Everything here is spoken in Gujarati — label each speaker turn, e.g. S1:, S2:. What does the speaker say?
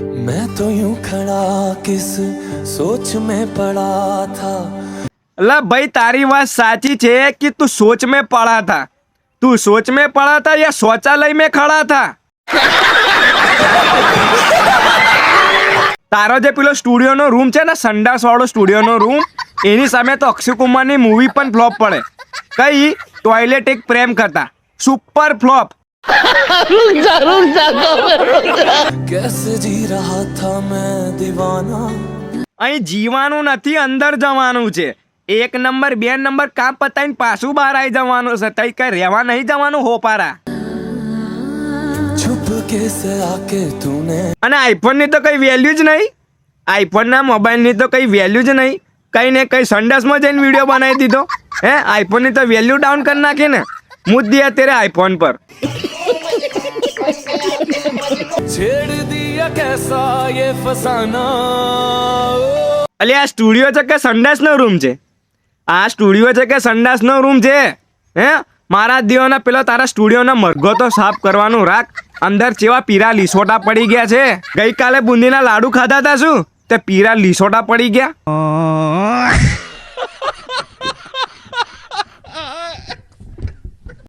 S1: मैं तो यूं खड़ा किस सोच में पड़ा था।
S2: अल्लाह भाई तारी बात साची छे कि तू सोच में पड़ा था। तू सोच में पड़ा था या शौचालय में खड़ा था? તારો જે પેલો સ્ટુડિયોનો રૂમ છે ને, સંડાસ વાળો સ્ટુડિયોનો રૂમ, એની સામે તો અક્ષય કુમારની મૂવી પણ ફ્લોપ પડે. કઈ ટોયલેટ એક પ્રેમ કથા, સુપર ફ્લોપ.
S1: कैसे जी रहा था मैं दीवाना।
S2: અહીં જીવાનું નથી, અંદર જવાનું છે. 1 નંબર 2 નંબર કામ પતાઈને પાછું બહાર આવી જવાનું છે. તઈ કઈ રહેવા નહીં જવાનું હોપારા.
S1: छुप के से आके तूने।
S2: અને આઈફોન ની તો કઈ વેલ્યુ જ નહીં. આઈફોન ના મોબાઈલ ની તો કઈ વેલ્યુ જ નહીં. કઈ ને કઈ સંડાસમાં જઈને વિડીયો બનાવી દીધો. હે આઈફોન ની તો વેલ્યુ ડાઉન કરી નાખી ને. મુદ્દે અત્યારે આઈફોન પર
S1: छेड़ दिया कैसा ये फसाना।
S2: અલે આ સ્ટુડિયો છે કે સંડાસ નો રૂમ છે? આ સ્ટુડિયો છે કે સંડાસ નો રૂમ છે? હે મારા દેવના પેલો તારા સ્ટુડિયો ના મરઘો તો સાફ કરવાનું રાખ. અંદર ચેવા પીરા લીસોટા પડી ગયા છે. ગઈકાલે બુંદીના લાડુ ખાધા હતા શું તે પીરા લીસોટા પડી ગયા.